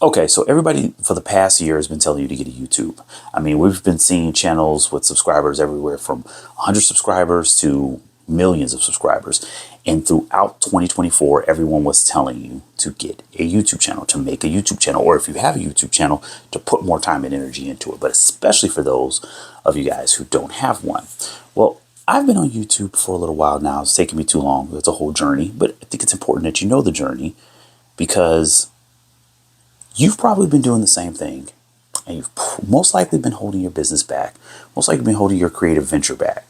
Okay, so everybody for the past year has been telling you to get a YouTube. I mean, we've been seeing channels with subscribers everywhere from 100 subscribers to millions of subscribers. And throughout 2024, everyone was telling you to get a YouTube channel, to make a YouTube channel, or if you have a YouTube channel, to put more time and energy into it. But especially for those of you guys who don't have one. Well, I've been on YouTube for a little while now. It's taken me too long. It's a whole journey, but I think it's important that you know the journey because you've probably been doing the same thing, and you've most likely been holding your business back, most likely been holding your creative venture back,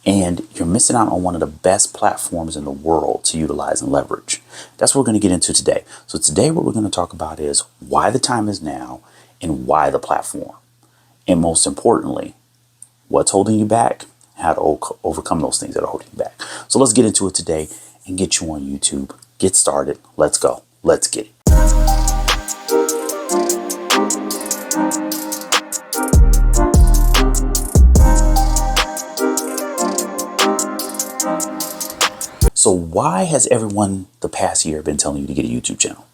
and you're missing out on one of the best platforms in the world to utilize and leverage. That's what we're going to get into today. So today what we're going to talk about is why the time is now and why the platform. And most importantly, what's holding you back, how to overcome those things that are holding you back. So let's get into it today and get you on YouTube. Get started. Let's go. Let's get it. So why has everyone the past year been telling you to get a YouTube channel,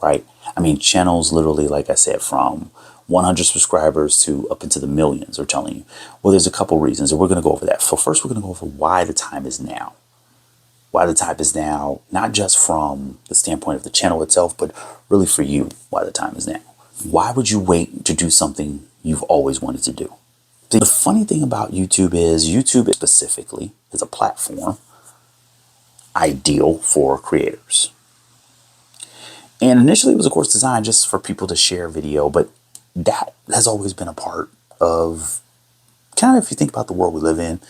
right? I mean, channels literally, like I said, from 100 subscribers to up into the millions are telling you. Well, there's a couple reasons, and we're going to go over that. So first, we're going to go over why the time is now. Why the time is now, not just from the standpoint of the channel itself, but really for you, why the time is now. Why would you wait to do something you've always wanted to do? The funny thing about YouTube specifically is a platform ideal for creators. And initially it was of course designed just for people to share video, but that has always been a part of kind of, if you think about the world we live in,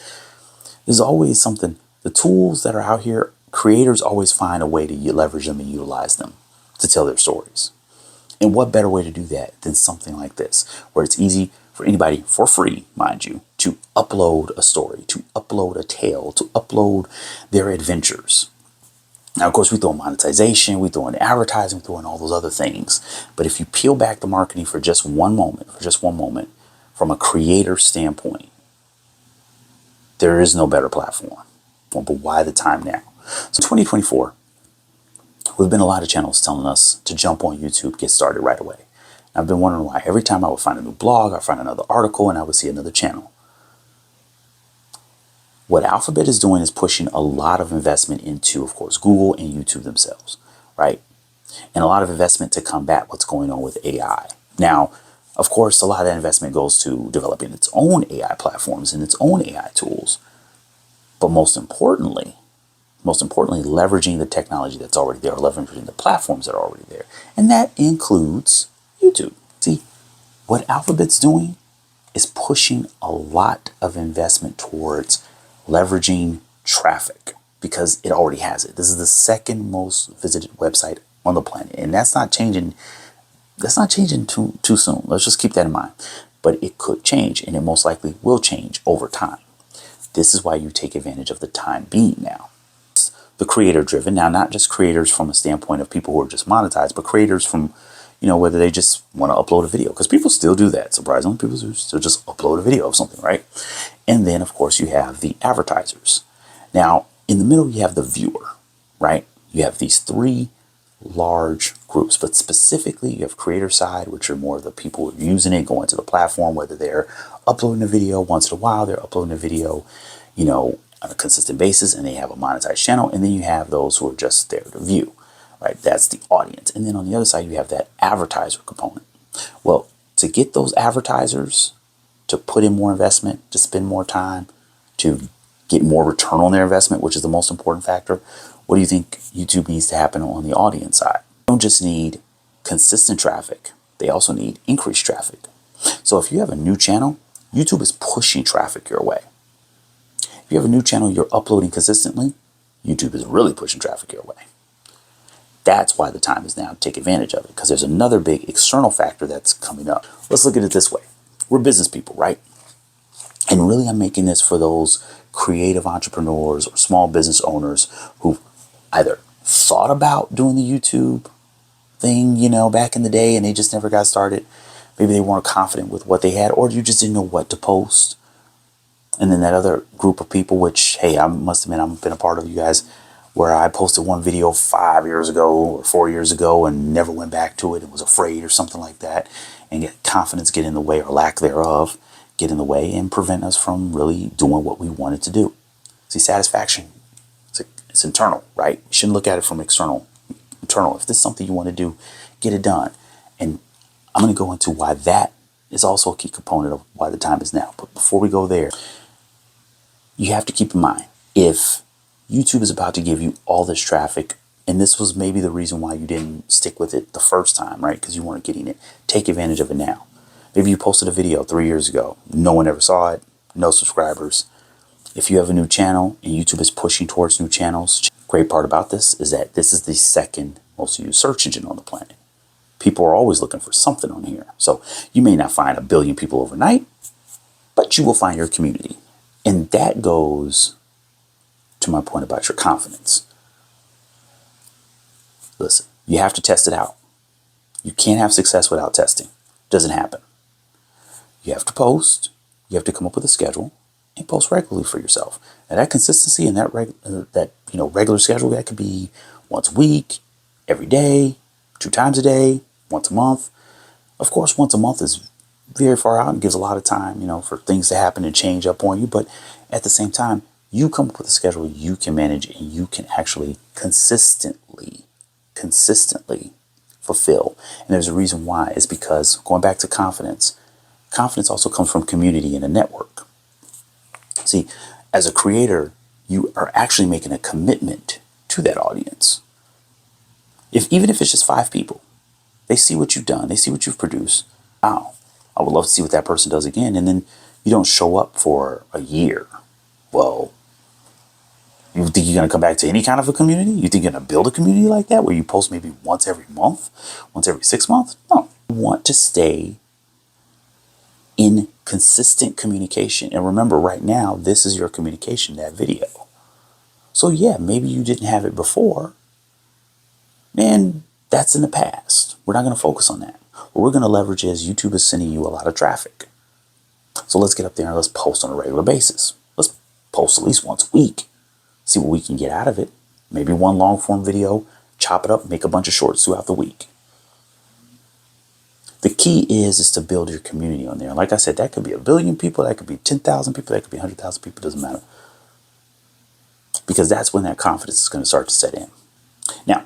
there's always something, the tools that are out here, creators always find a way to leverage them and utilize them to tell their stories. And what better way to do that than something like this, where it's easy for anybody, for free, mind you, to upload a story, to upload a tale, to upload their adventures. Now, of course, we throw in monetization, we throw in advertising, we throw in all those other things. But if you peel back the marketing for just one moment, from a creator standpoint, there is no better platform. But why the time now? So 2024, we've been a lot of channels telling us to jump on YouTube, get started right away. I've been wondering why. Every time I would find a new blog, I'd find another article, and I would see another channel. What Alphabet is doing is pushing a lot of investment into, of course, Google and YouTube themselves, right? And a lot of investment to combat what's going on with AI. Now, of course, a lot of that investment goes to developing its own AI platforms and its own AI tools. But most importantly, leveraging the technology that's already there, leveraging the platforms that are already there. And that includes YouTube. See, what Alphabet's doing is pushing a lot of investment towards leveraging traffic because it already has it. This is the second most visited website on the planet. And that's not changing. That's not changing too soon. Let's just keep that in mind. But it could change, and it most likely will change over time. This is why you take advantage of the time being now. The creator driven. Now, not just creators from a standpoint of people who are just monetized, but creators from, whether they just want to upload a video, because people still do that. Surprisingly, people still just upload a video of something, right? And then, of course, you have the advertisers. Now, in the middle, you have the viewer, right? You have these three large groups, but specifically, you have creator side, which are more of the people who are using it, going to the platform, whether they're uploading a video once in a while, they're uploading a video, on a consistent basis, and they have a monetized channel. And then you have those who are just there to view, right? That's the audience. And then on the other side, you have that advertiser component. Well, to get those advertisers to put in more investment, to spend more time, to get more return on their investment, which is the most important factor, what do you think YouTube needs to happen on the audience side? They don't just need consistent traffic. They also need increased traffic. So if you have a new channel, YouTube is pushing traffic your way. If you have a new channel you're uploading consistently, YouTube is really pushing traffic your way. That's why the time is now to take advantage of it, because there's another big external factor that's coming up. Let's look at it this way. We're business people, right? And really, I'm making this for those creative entrepreneurs or small business owners who either thought about doing the YouTube thing, back in the day, and they just never got started. Maybe they weren't confident with what they had, or you just didn't know what to post. And then that other group of people, which, hey, I must admit, I've been a part of, you guys where I posted one video 5 years ago or 4 years ago and never went back to it and was afraid or something like that, and get confidence get in the way, or lack thereof get in the way, and prevent us from really doing what we wanted to do. See, satisfaction, it's internal, right? You shouldn't look at it from external. Internal. If this is something you want to do, get it done. And I'm going to go into why that is also a key component of why the time is now. But before we go there, you have to keep in mind, if YouTube is about to give you all this traffic, and this was maybe the reason why you didn't stick with it the first time, right? Because you weren't getting it. Take advantage of it now. Maybe you posted a video 3 years ago. No one ever saw it. No subscribers. If you have a new channel and YouTube is pushing towards new channels, great part about this is that this is the second most used search engine on the planet. People are always looking for something on here. So you may not find 1 billion people overnight, but you will find your community. And that goes to my point about your confidence. Listen, you have to test it out. You can't have success without testing. It doesn't happen. You have to post. You have to come up with a schedule and post regularly for yourself. And that consistency and that regular schedule, that could be once a week, every day, 2 times a day, once a month. Of course, once a month is very far out and gives a lot of time, for things to happen and change up on you. But at the same time, you come up with a schedule you can manage, and you can actually consistently fulfill. And there's a reason why. It's because, going back to confidence also comes from community and a network. See, as a creator, you are actually making a commitment to that audience. Even if it's just 5 people, they see what you've done, they see what you've produced. Wow, I would love to see what that person does again. And then you don't show up for a year. Well, you think you're going to come back to any kind of a community? You think you're going to build a community like that where you post maybe once every month, once every 6 months? No. You want to stay in consistent communication. And remember, right now, this is your communication, that video. So yeah, maybe you didn't have it before. Man, that's in the past. We're not going to focus on that. What we're going to leverage is YouTube is sending you a lot of traffic. So let's get up there and let's post on a regular basis. Let's post at least once a week. See what we can get out of it. Maybe one long form video, chop it up, make a bunch of shorts throughout the week. The key is to build your community on there. Like I said, that could be 1 billion people, that could be 10,000 people, that could be 100,000 people, doesn't matter. Because that's when that confidence is going to start to set in. Now,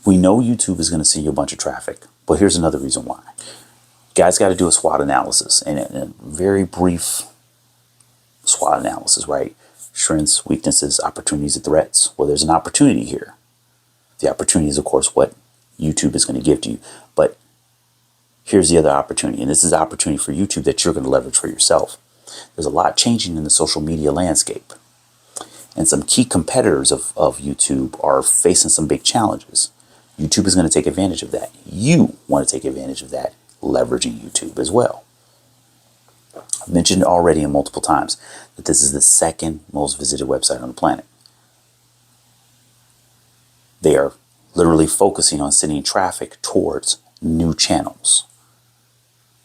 we know YouTube is going to send you a bunch of traffic, but here's another reason why. You guys got to do a SWOT analysis, and a very brief SWOT analysis, right? Strengths, weaknesses, opportunities, and threats. Well, there's an opportunity here. The opportunity is, of course, what YouTube is going to give to you. But here's the other opportunity, and this is an opportunity for YouTube that you're going to leverage for yourself. There's a lot changing in the social media landscape, and some key competitors of YouTube are facing some big challenges. YouTube is going to take advantage of that. You want to take advantage of that, leveraging YouTube as well. I've mentioned already multiple times that this is the second most visited website on the planet. They are literally focusing on sending traffic towards new channels.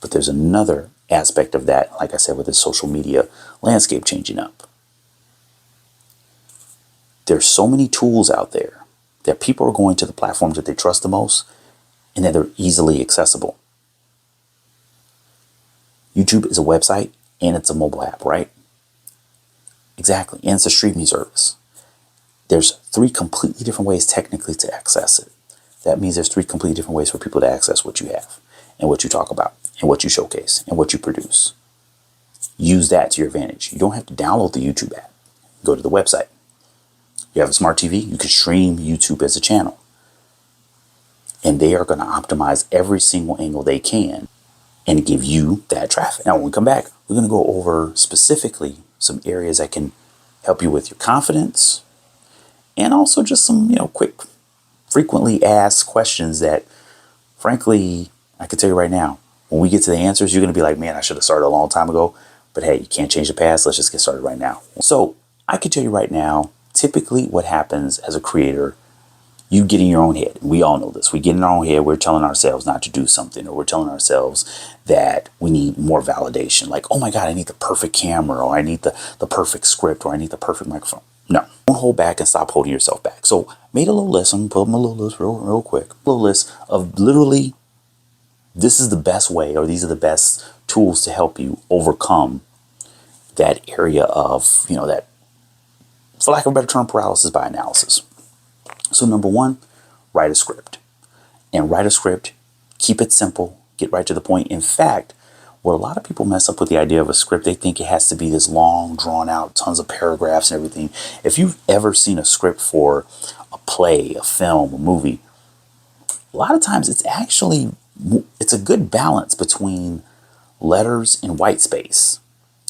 But there's another aspect of that, like I said, with the social media landscape changing up. There's so many tools out there that people are going to the platforms that they trust the most, and that they're easily accessible. YouTube is a website and it's a mobile app, right? Exactly. And it's a streaming service. There's 3 completely different ways technically to access it. That means there's 3 completely different ways for people to access what you have and what you talk about and what you showcase and what you produce. Use that to your advantage. You don't have to download the YouTube app. Go to the website. You have a smart TV, you can stream YouTube as a channel. And they are going to optimize every single angle they can and give you that traffic. Now, when we come back, we're going to go over specifically some areas that can help you with your confidence, and also just some, quick, frequently asked questions that, frankly, I can tell you right now, when we get to the answers, you're going to be like, man, I should have started a long time ago. But hey, you can't change the past. Let's just get started right now. So I can tell you right now, typically what happens as a creator, you get in your own head. We all know this. We get in our own head. We're telling ourselves not to do something, or we're telling ourselves that we need more validation. Like, oh my God, I need the perfect camera, or I need the perfect script, or I need the perfect microphone. No, don't hold back and stop holding yourself back. So made a little list. I'm gonna pull up my little list real quick. A little list of literally, this is the best way, or these are the best tools to help you overcome that area of, that, for lack of a better term, paralysis by analysis. So number one, write a script. And write a script, keep it simple, get right to the point. In fact, what a lot of people mess up with the idea of a script, they think it has to be this long, drawn out, tons of paragraphs and everything. If you've ever seen a script for a play, a film, a movie, a lot of times it's a good balance between letters and white space.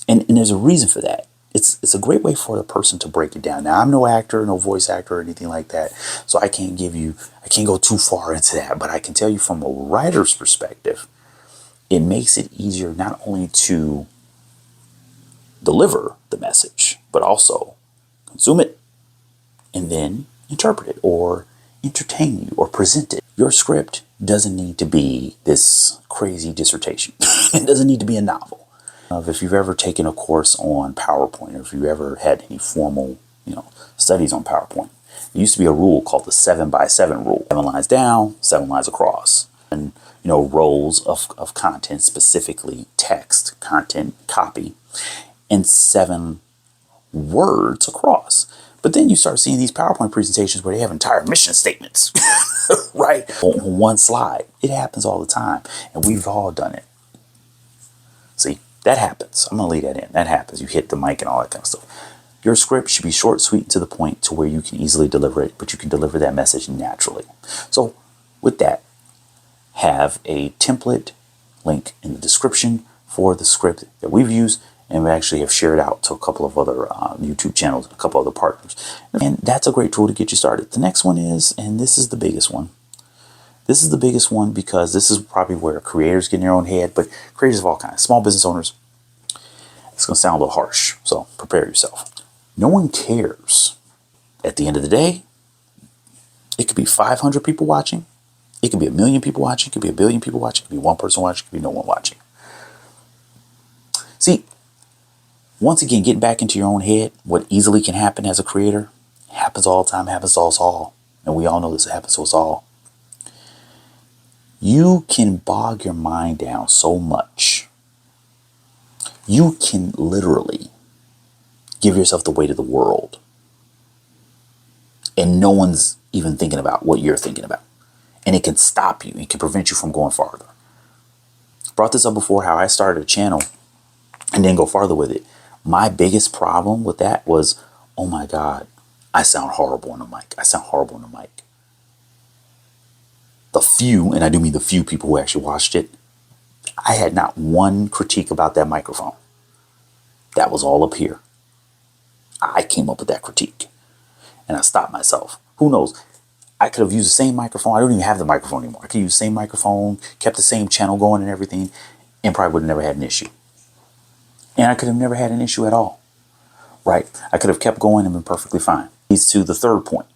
And there's a reason for that. It's a great way for the person to break it down. Now, I'm no actor, no voice actor or anything like that, so I can't go too far into that, but I can tell you from a writer's perspective, it makes it easier not only to deliver the message, but also consume it and then interpret it or entertain you or present it. Your script doesn't need to be this crazy dissertation. It doesn't need to be a novel. If you've ever taken a course on PowerPoint, or if you've ever had any formal, studies on PowerPoint, there used to be a rule called the 7x7 rule. 7 lines down, 7 lines across. And, rows of content, specifically text, content, copy, and 7 words across. But then you start seeing these PowerPoint presentations where they have entire mission statements, right? On one slide. It happens all the time. And we've all done it. See? That happens. I'm going to leave that in. That happens. You hit the mic and all that kind of stuff. Your script should be short, sweet, and to the point to where you can easily deliver it, but you can deliver that message naturally. So with that, have a template link in the description for the script that we've used, and we actually have shared out to a couple of other YouTube channels and a couple other partners. And that's a great tool to get you started. The next one is, and this is the biggest one. This is the biggest one because this is probably where creators get in their own head, but creators of all kinds, small business owners. It's going to sound a little harsh, so prepare yourself. No one cares. At the end of the day, it could be 500 people watching. It could be 1 million people watching. It could be 1 billion people watching. It could be one person watching. It could be no one watching. See, once again, getting back into your own head, what easily can happen as a creator happens all the time, happens to us all. And we all know this happens to us all. You can bog your mind down so much. You can literally give yourself the weight of the world. And no one's even thinking about what you're thinking about. And it can stop you. It can prevent you from going farther. Brought this up before, how I started a channel and then go farther with it. My biggest problem with that was, oh my God, I sound horrible on the mic. I sound horrible on the mic. The few, and I do mean the few people who actually watched it, I had not one critique about that microphone. That was all up here. I came up with that critique. And I stopped myself. Who knows? I could have used the same microphone. I don't even have the microphone anymore. I could use the same microphone, kept the same channel going and everything, and probably would have never had an issue. And I could have never had an issue at all. Right? I could have kept going and been perfectly fine. Leads to the third point.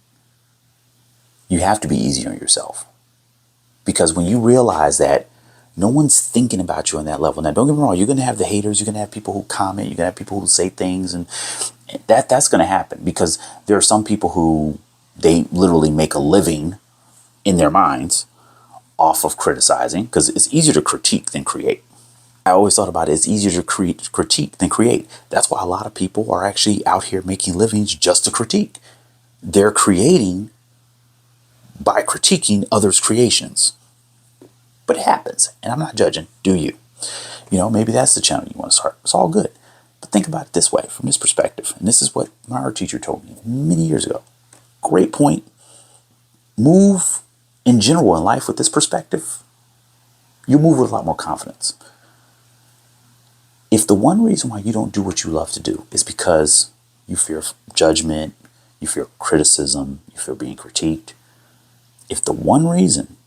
You have to be easy on yourself. Because when you realize that no one's thinking about you on that level. Now, don't get me wrong. You're going to have the haters. You're going to have people who comment. You're going to have people who say things. And that's going to happen. Because there are some people who they literally make a living in their minds off of criticizing. Because it's easier to critique than create. I always thought about it. It's easier to critique than create. That's why a lot of people are actually out here making livings just to critique. They're creating by critiquing others' creations. But it happens, and I'm not judging. Do you? Maybe that's the channel you want to start. It's all good. But think about it this way, from this perspective. And this is what my art teacher told me many years ago. Great point. Move in general in life with this perspective. You move with a lot more confidence. If the one reason why you don't do what you love to do is because you fear judgment, you fear criticism, you fear being critiqued, if the one reason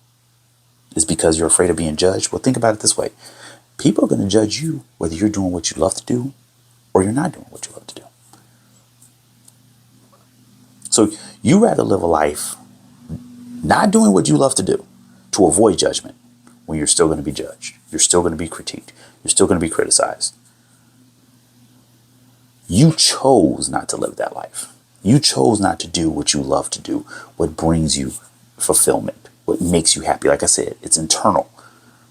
is because you're afraid of being judged, well, think about it this way. People are going to judge you whether you're doing what you love to do or you're not doing what you love to do. So you rather live a life not doing what you love to do to avoid judgment when you're still going to be judged. You're still going to be critiqued. You're still going to be criticized. You chose not to live that life. You chose not to do what you love to do, what brings you fulfillment, what makes you happy. Like I said, it's internal,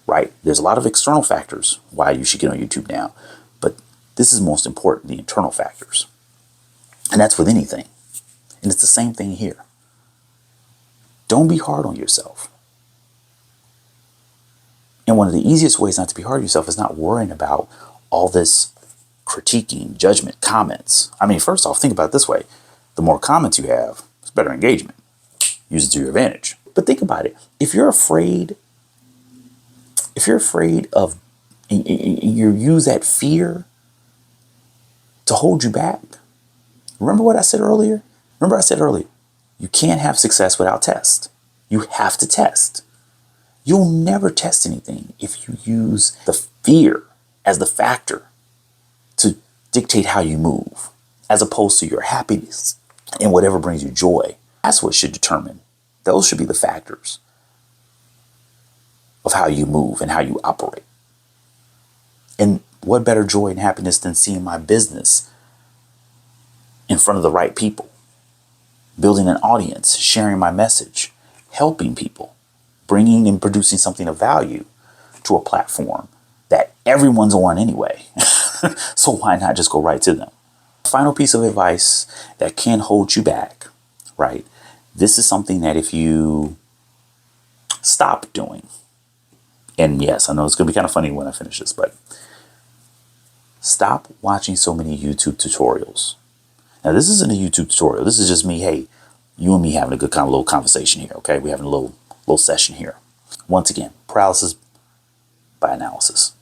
right? There's a lot of external factors why you should get on YouTube now, but this is most important, the internal factors. And that's with anything. And it's the same thing here. Don't be hard on yourself. And one of the easiest ways not to be hard on yourself is not worrying about all this critiquing, judgment, comments. I mean, first off, think about it this way. The more comments you have, it's better engagement. Use it to your advantage. But think about it. If you're afraid of, and you use that fear to hold you back. Remember what I said earlier? You can't have success without test. You have to test. You'll never test anything if you use the fear as the factor to dictate how you move, as opposed to your happiness and whatever brings you joy. That's what should determine. Those should be the factors of how you move and how you operate. And what better joy and happiness than seeing my business in front of the right people, building an audience, sharing my message, helping people, bringing and producing something of value to a platform that everyone's on anyway. So why not just go right to them? Final piece of advice that can hold you back, right? This is something that if you stop doing, and yes, I know it's going to be kind of funny when I finish this, but stop watching so many YouTube tutorials. Now, this isn't a YouTube tutorial. This is just me, hey, you and me having a good kind of little conversation here, okay? We're having a little session here. Once again, paralysis by analysis.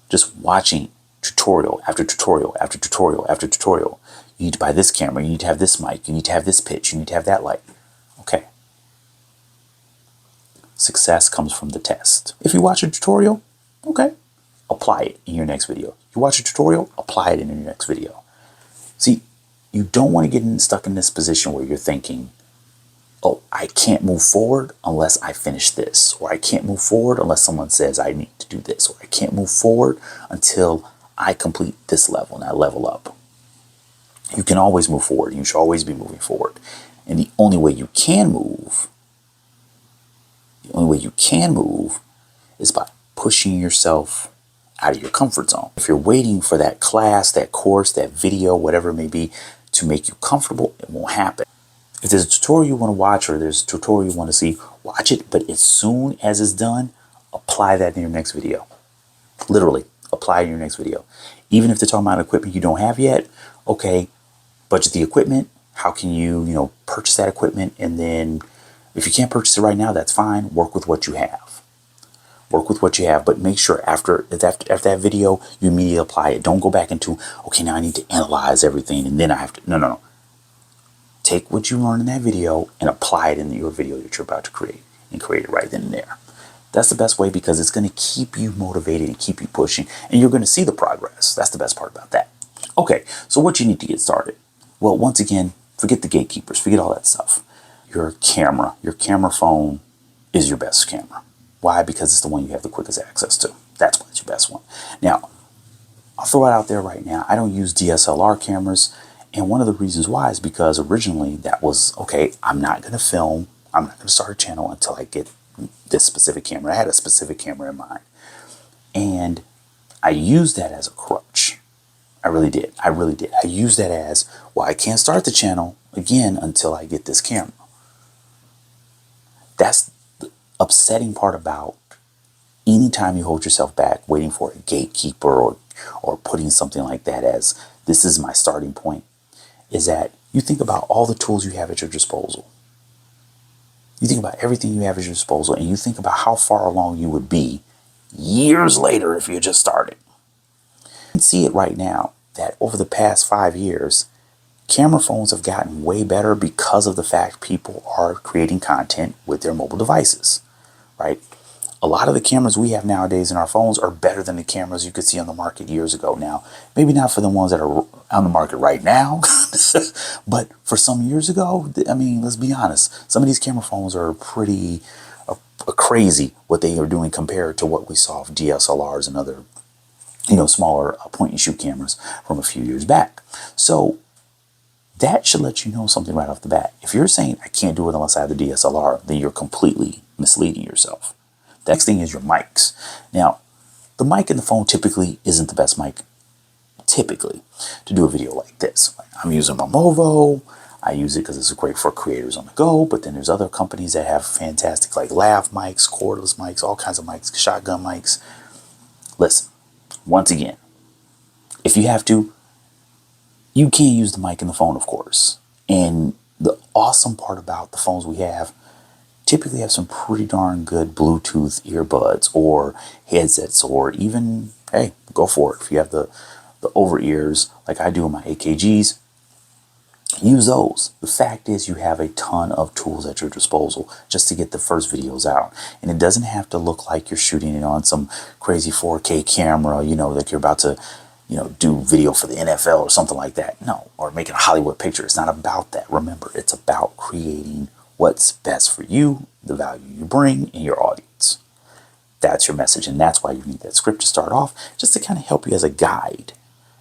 Just watching tutorial after tutorial after tutorial after tutorial. You need to buy this camera. You need to have this mic. You need to have this pitch. You need to have that light. Okay. Success comes from the test. If you watch a tutorial, okay, apply it in your next video. You watch a tutorial, apply it in your next video. See, you don't want to get stuck in this position where you're thinking, oh, I can't move forward unless I finish this, or I can't move forward unless someone says I need to do this, or I can't move forward until I complete this level and I level up. You can always move forward. You should always be moving forward. And the only way you can move is by pushing yourself out of your comfort zone. If you're waiting for that class, that course, that video, whatever it may be, to make you comfortable, it won't happen. If there's a tutorial you want to watch or there's a tutorial you want to see, watch it. But as soon as it's done, apply that in your next video. Literally, apply it in your next video. Even if they're talking about equipment you don't have yet, okay, budget the equipment. How can you, purchase that equipment? And then if you can't purchase it right now, that's fine. Work with what you have. Work with what you have, but make sure after that video, you immediately apply it. Don't go back into, okay, now I need to analyze everything and then I have to, no. Take what you learned in that video and apply it in your video that you're about to create and create it right then and there. That's the best way because it's going to keep you motivated and keep you pushing and you're going to see the progress. That's the best part about that. Okay, so what you need to get started? Well, once again, forget the gatekeepers, forget all that stuff. Your camera phone is your best camera. Why? Because it's the one you have the quickest access to. That's why it's your best one. Now, I'll throw it out there right now. I don't use DSLR cameras. And one of the reasons why is because originally that was, okay, I'm not going to film. I'm not going to start a channel until I get this specific camera. I had a specific camera in mind. And I used that as a crutch. I really did. I used that as, well, I can't start the channel again until I get this camera. That's the upsetting part about anytime you hold yourself back waiting for a gatekeeper or putting something like that as, this is my starting point, is that you think about all the tools you have at your disposal. You think about everything you have at your disposal and you think about how far along you would be years later if you just started. You can see it right now that over the past 5 years, camera phones have gotten way better because of the fact people are creating content with their mobile devices, right? A lot of the cameras we have nowadays in our phones are better than the cameras you could see on the market years ago. Now, maybe not for the ones that are on the market right now, but for some years ago, I mean, let's be honest. Some of these camera phones are pretty crazy what they are doing compared to what we saw of DSLRs and other, smaller point and shoot cameras from a few years back. So That should let you know something right off the bat. If you're saying, I can't do it unless I have the DSLR, then you're completely misleading yourself. The next thing is your mics. Now, the mic in the phone typically isn't the best mic, typically, to do a video like this. I'm using my Movo. I use it because it's great for creators on the go, but then there's other companies that have fantastic, like lav mics, cordless mics, all kinds of mics, shotgun mics. Listen, once again, if you have to, you can use the mic in the phone, of course. And the awesome part about the phones we have typically have some pretty darn good Bluetooth earbuds or headsets, or even, hey, go for it. If you have the over ears like I do in my AKGs, use those. The fact is, you have a ton of tools at your disposal just to get the first videos out. And it doesn't have to look like you're shooting it on some crazy 4K camera, like you're about to do video for the NFL or something like that. No, or making a Hollywood picture. It's not about that. Remember, it's about creating what's best for you, the value you bring, and your audience. That's your message, and that's why you need that script to start off, just to kind of help you as a guide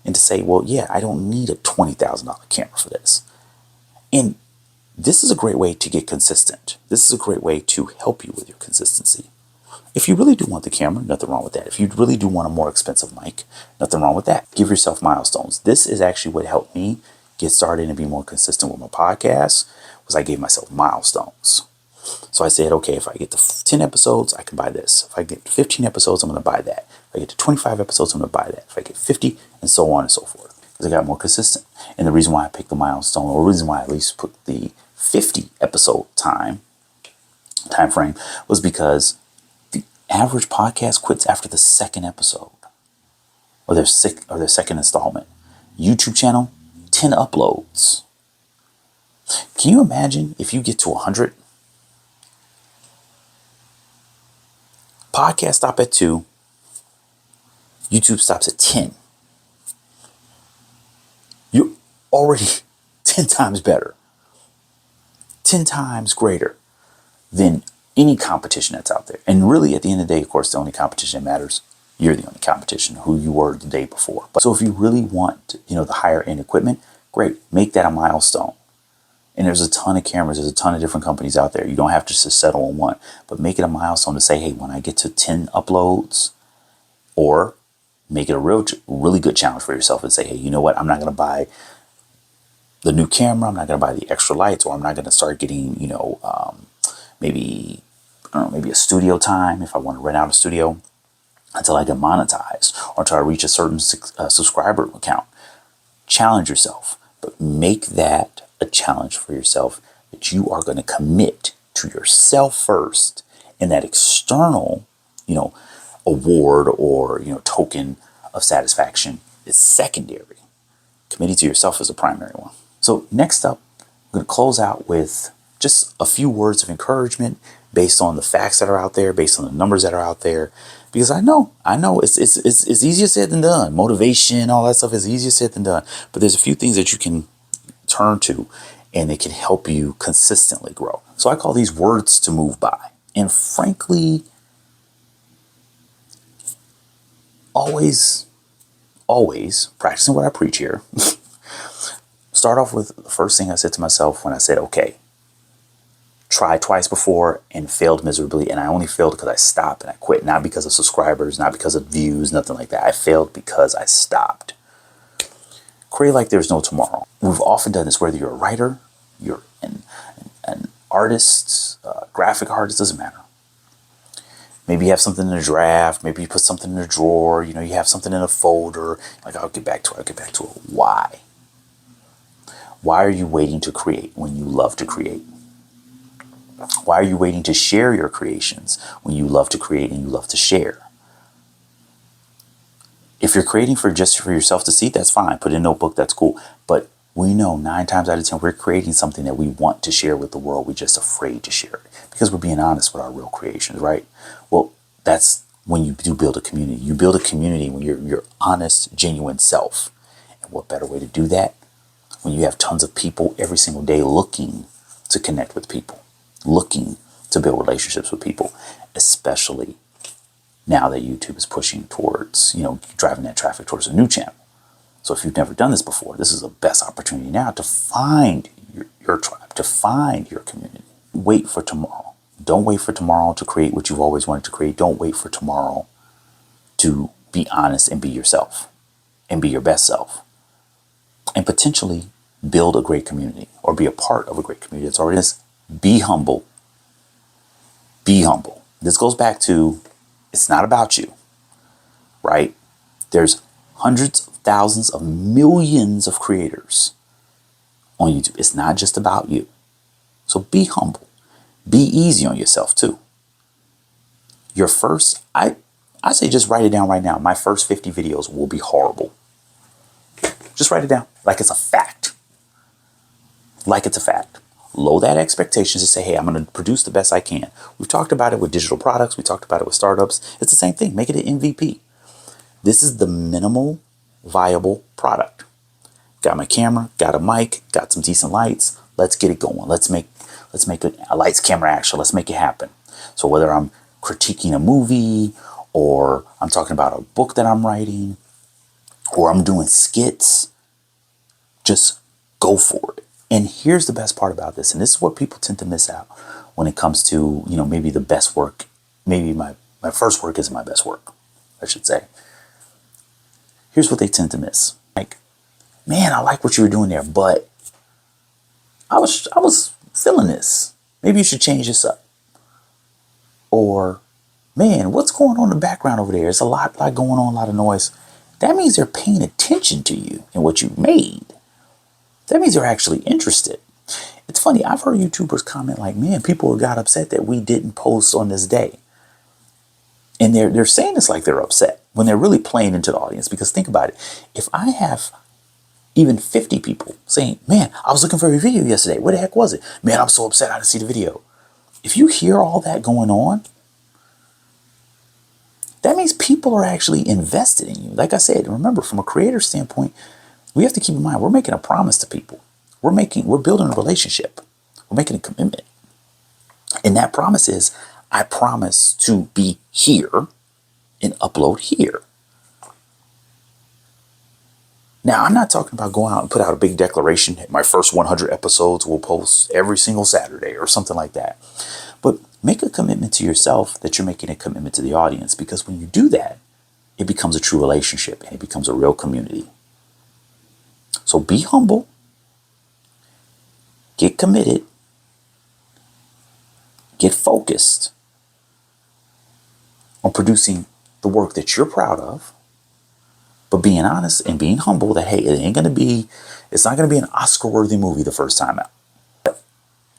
and to say, well, yeah, I don't need a $20,000 camera for this. And this is a great way to get consistent. This is a great way to help you with your consistency. If you really do want the camera, nothing wrong with that. If you really do want a more expensive mic, nothing wrong with that. Give yourself milestones. This is actually what helped me get started and be more consistent with my podcast, was I gave myself milestones. So I said, okay, if I get to 10 episodes, I can buy this. If I get to 15 episodes, I'm going to buy that. If I get to 25 episodes, I'm going to buy that. If I get 50, and so on and so forth. Because I got more consistent. And the reason why I picked the milestone, or the reason why I at least put the 50 episode time frame, was because the average podcast quits after the second episode, or their second installment. YouTube channel, 10 uploads. Can you imagine if you get to 100? Podcast stop at 2. YouTube stops at 10. You're already 10 times better. 10 times greater than any competition that's out there. And really, at the end of the day, of course, the only competition that matters, you're the only competition, who you were the day before. But so if you really want, the higher end equipment, great. Make that a milestone. And there's a ton of cameras. There's a ton of different companies out there. You don't have to just settle on one. But make it a milestone to say, hey, when I get to 10 uploads, or make it a really good challenge for yourself and say, hey, you know what? I'm not going to buy the new camera. I'm not going to buy the extra lights, or I'm not going to start getting, maybe a studio time if I want to rent out a studio until I get monetized, or until I reach a certain subscriber count. Challenge yourself, but make that a challenge for yourself, that you are going to commit to yourself first, and that external, award or, token of satisfaction is secondary. Committing to yourself is a primary one. So next up, I'm going to close out with just a few words of encouragement based on the facts that are out there, based on the numbers that are out there, because I know it's easier said than done. Motivation, all that stuff is easier said than done. But there's a few things that you can turn to, and they can help you consistently grow. So I call these words to move by. And frankly, always practicing what I preach here. Start off with the first thing I said to myself when I said, okay, tried twice before and failed miserably. And I only failed because I stopped and I quit. Not because of subscribers, not because of views, nothing like that. I failed because I stopped. Create like there's no tomorrow. We've often done this, whether you're a writer, you're an artist, graphic artist, doesn't matter. Maybe you have something in a draft. Maybe you put something in a drawer. You have something in a folder. Like, I'll get back to it. Why? Why are you waiting to create when you love to create? Why are you waiting to share your creations when you love to create and you love to share? If you're creating just for yourself to see, that's fine. Put in a notebook, that's cool. But we know 9 times out of 10, we're creating something that we want to share with the world. We're just afraid to share it because we're being honest with our real creations, right? Well, that's when you do build a community. You build a community when you're your honest, genuine self. And what better way to do that? When you have tons of people every single day looking to connect with people, looking to build relationships with people, especially now that YouTube is pushing towards, driving that traffic towards a new channel. So if you've never done this before, this is the best opportunity now to find your tribe, to find your community. Wait for tomorrow. Don't wait for tomorrow to create what you've always wanted to create. Don't wait for tomorrow to be honest and be yourself and be your best self and potentially build a great community or be a part of a great community that's already is. Be humble. Be humble. This goes back to, it's not about you, right? There's hundreds of thousands of millions of creators on YouTube. It's not just about you. So be humble. Be easy on yourself too. Your first, I say just write it down right now. My first 50 videos will be horrible. Just write it down like it's a fact. Like it's a fact. Lower that expectations and say, hey, I'm going to produce the best I can. We've talked about it with digital products. We talked about it with startups. It's the same thing. Make it an MVP. This is the minimal viable product. Got my camera, got a mic, got some decent lights. Let's get it going. Let's make a lights, camera, action. Let's make it happen. So whether I'm critiquing a movie or I'm talking about a book that I'm writing or I'm doing skits, just go for it. And here's the best part about this. And this is what people tend to miss out when it comes to, maybe the best work. Maybe my first work isn't my best work, I should say. Here's what they tend to miss. Like, man, I like what you were doing there, but I was feeling this. Maybe you should change this up. Or, man, what's going on in the background over there? There's a lot going on, a lot of noise. That means they're paying attention to you and what you made. That means they're actually interested. It's funny, I've heard YouTubers comment like, man, people got upset that we didn't post on this day. And they're saying this like they're upset when they're really playing into the audience. Because think about it. If I have even 50 people saying, man, I was looking for your video yesterday. Where the heck was it? Man, I'm so upset I didn't see the video. If you hear all that going on, that means people are actually invested in you. Like I said, remember, from a creator standpoint, we have to keep in mind, we're making a promise to people. We're building a relationship. We're making a commitment. And that promise is, I promise to be here and upload here. Now, I'm not talking about going out and put out a big declaration. My first 100 episodes will post every single Saturday or something like that. But make a commitment to yourself that you're making a commitment to the audience. Because when you do that, it becomes a true relationship and it becomes a real community. So be humble, get committed, get focused on producing the work that you're proud of, but being honest and being humble that, hey, it's not going to be an Oscar-worthy movie the first time out.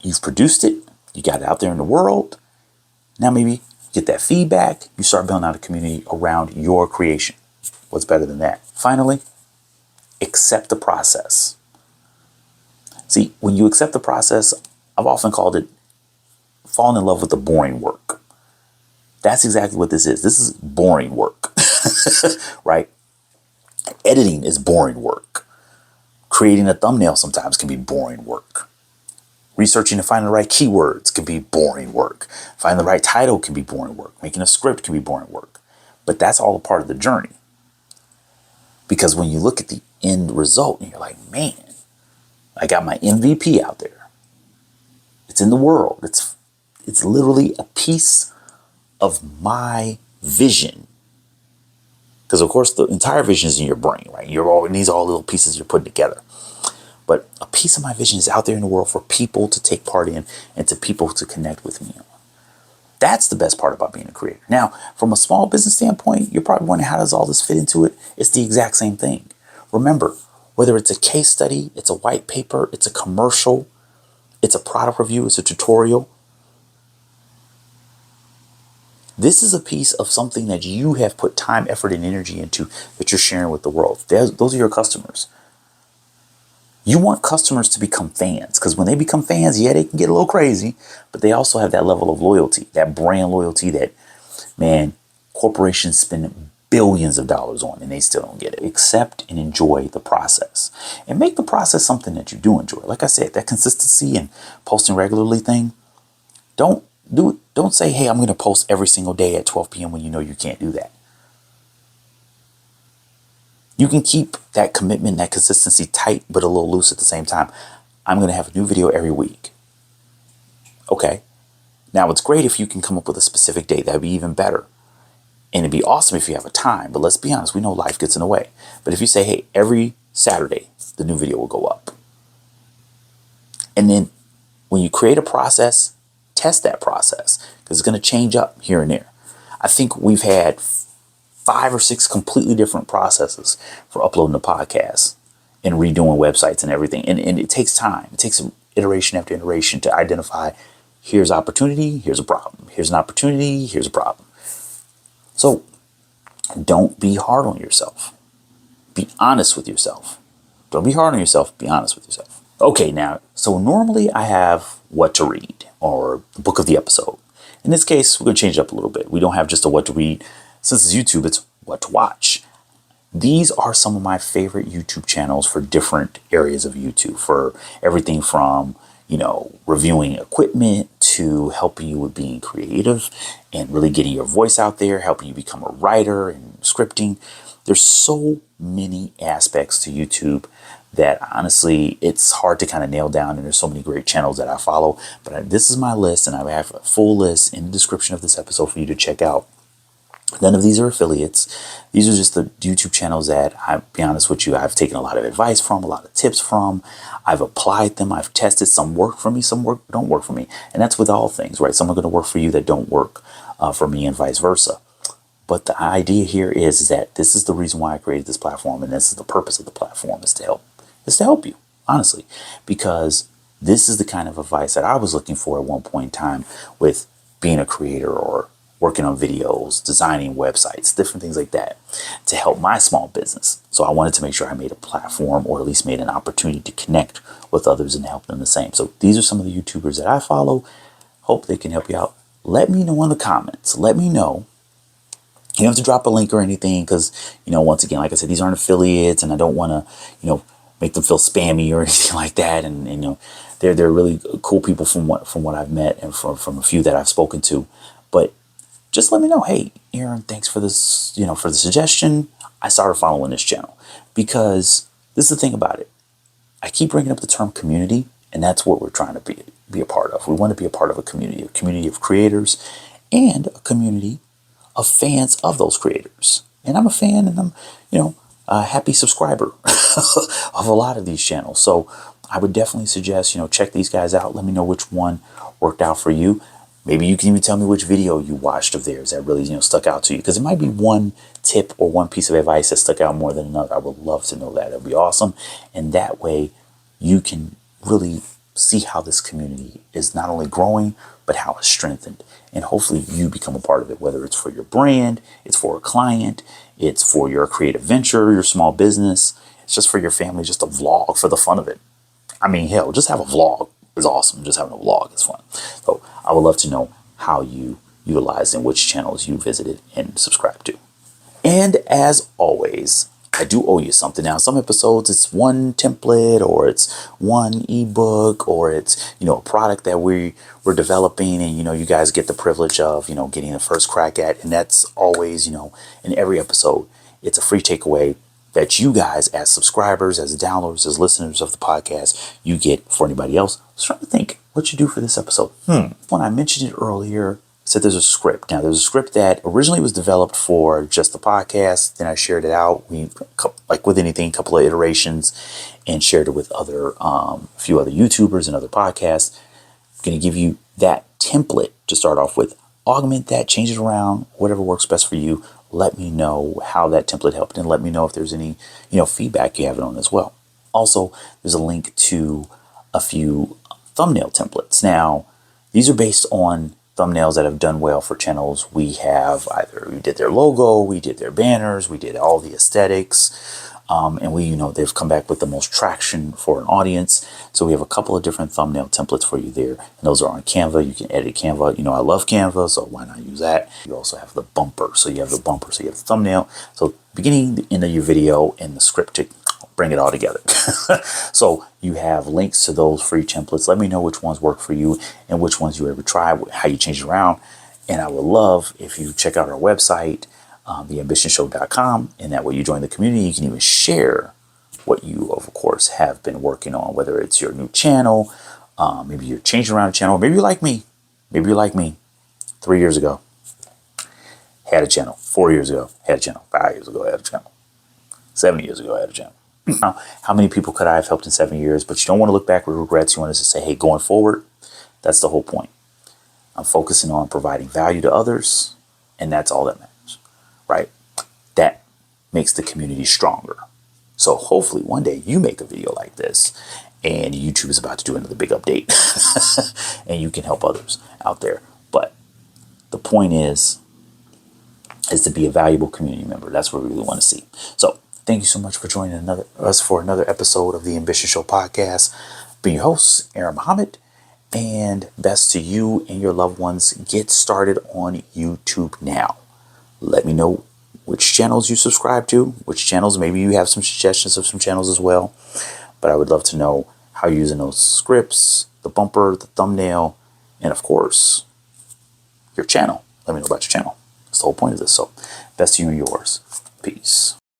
You've produced it, you got it out there in the world. Now maybe get that feedback, you start building out a community around your creation. What's better than that? Finally, accept the process. See, when you accept the process, I've often called it falling in love with the boring work. That's exactly what this is. This is boring work, right? Editing is boring work. Creating a thumbnail sometimes can be boring work. Researching and finding the right keywords can be boring work. Finding the right title can be boring work. Making a script can be boring work. But that's all a part of the journey. Because when you look at the end result and you're like, man, I got my MVP out there. It's in the world. It's literally a piece of my vision. Because of course the entire vision is in your brain, right? These are all little pieces you're putting together. But a piece of my vision is out there in the world for people to take part in and to people to connect with me on. That's the best part about being a creator. Now, from a small business standpoint, you're probably wondering, how does all this fit into it? It's the exact same thing. Remember, whether it's a case study, it's a white paper, it's a commercial, it's a product review, it's a tutorial. This is a piece of something that you have put time, effort, and energy into that you're sharing with the world. Those are your customers. You want customers to become fans, because when they become fans, yeah, they can get a little crazy, but they also have that level of loyalty, that brand loyalty that, man, corporations spend billions of dollars on and they still don't get it. Accept and enjoy the process and make the process something that you do enjoy. Like I said, that consistency and posting regularly thing, don't say, hey, I'm going to post every single day at 12 p.m. when you know you can't do that. You can keep that commitment, that consistency tight, but a little loose at the same time. I'm going to have a new video every week. Okay. Now, it's great if you can come up with a specific date. That'd be even better. And it'd be awesome if you have a time. But let's be honest, we know life gets in the way. But if you say, hey, every Saturday, the new video will go up. And then when you create a process, test that process, because it's going to change up here and there. I think we've had 5 or 6 completely different processes for uploading the podcast and redoing websites and everything. And it takes time. It takes iteration after iteration to identify, here's opportunity, here's a problem. Here's an opportunity, here's a problem. So don't be hard on yourself. Be honest with yourself. Don't be hard on yourself. Be honest with yourself. Okay, now, so normally I have what to read or the book of the episode. In this case, we're going to change it up a little bit. We don't have just a what to read. Since it's YouTube, it's what to watch. These are some of my favorite YouTube channels for different areas of YouTube, for everything from, reviewing equipment to helping you with being creative and really getting your voice out there, helping you become a writer and scripting. There's so many aspects to YouTube that honestly, it's hard to kind of nail down. And there's so many great channels that I follow. But this is my list, and I have a full list in the description of this episode for you to check out. None of these are affiliates. These are just the YouTube channels that, I'll be honest with you, I've taken a lot of advice from, a lot of tips from. I've applied them. I've tested. Some work for me, some don't work for me. And that's with all things, right? Some are going to work for you that don't work for me, and vice versa. But the idea here is that this is the reason why I created this platform, and this is the purpose of the platform, is to help you, honestly, because this is the kind of advice that I was looking for at one point in time with being a creator or working on videos, designing websites, different things like that to help my small business. So I wanted to make sure I made a platform, or at least made an opportunity to connect with others and help them the same. So these are some of the YouTubers that I follow. Hope they can help you out. Let me know in the comments. Let me know. You don't have to drop a link or anything, because, once again, like I said, these aren't affiliates, and I don't want to, make them feel spammy or anything like that. And they're really cool people from what I've met, and from a few that I've spoken to. But just let me know, hey, Aaron, thanks for this, for the suggestion. I started following this channel because this is the thing about it. I keep bringing up the term community, and that's what we're trying to be a part of. We want to be a part of a community of creators, and a community of fans of those creators. And I'm a fan, and I'm, a happy subscriber of a lot of these channels. So I would definitely suggest, check these guys out. Let me know which one worked out for you. Maybe you can even tell me which video you watched of theirs that really, stuck out to you. Because it might be one tip or one piece of advice that stuck out more than another. I would love to know that. That'd be awesome. And that way you can really see how this community is not only growing, but how it's strengthened. And hopefully you become a part of it, whether it's for your brand, it's for a client, it's for your creative venture, your small business. It's just for your family, just a vlog for the fun of it. I mean, hell, just have a vlog is awesome. Just having a vlog is fun. So I would love to know how you utilized and which channels you visited and subscribed to. And as always, I do owe you something. Now, some episodes, it's one template, or it's one ebook, or it's, a product that we're developing, and, you guys get the privilege of, getting the first crack at. And that's always, in every episode, it's a free takeaway that you guys, as subscribers, as downloaders, as listeners of the podcast, you get for anybody else. I was trying to think what you do for this episode. When I mentioned it earlier, I said there's a script. Now, there's a script that originally was developed for just the podcast. Then I shared it out. We, like with anything, a couple of iterations, and shared it with a few other YouTubers and other podcasts. I'm going to give you that template to start off with. Augment that, change it around, whatever works best for you. Let me know how that template helped, and let me know if there's any, feedback you have it on as well. Also, there's a link to a few thumbnail templates. Now, these are based on thumbnails that have done well for channels. We did their logo, we did their banners, we did all the aesthetics, and they've come back with the most traction for an audience. So we have a couple of different thumbnail templates for you there, and those are on Canva. You can edit Canva. I love Canva, so why not use that? You also have the bumper. So you have the bumper, so you have the thumbnail. So beginning, the end of your video, and the script to bring it all together. So you have links to those free templates. Let me know which ones work for you and which ones you ever try, how you change it around. And I would love if you check out our website. theambitionshow.com, and that way you join the community. You can even share what you, of course, have been working on, whether it's your new channel, maybe you're changing around a channel, maybe you're like me. Maybe you're like me. 3 years ago, had a channel. 4 years ago, had a channel. 5 years ago, had a channel. 7 years ago, I had a channel. Now, how many people could I have helped in 7 years? But you don't want to look back with regrets. You want to say, hey, going forward, that's the whole point. I'm focusing on providing value to others, and that's all that matters, right? That makes the community stronger. So hopefully one day you make a video like this, and YouTube is about to do another big update, and you can help others out there. But the point is to be a valuable community member. That's what we really want to see. So thank you so much for joining us for another episode of the Ambition Show podcast. Being your host, Aaron Muhammad, and best to you and your loved ones. Get started on YouTube now. Let me know which channels you subscribe to, which channels, maybe you have some suggestions of some channels as well. But I would love to know how you're using those scripts, the bumper, the thumbnail, and of course, your channel. Let me know about your channel. That's the whole point of this. So best to you and yours. Peace.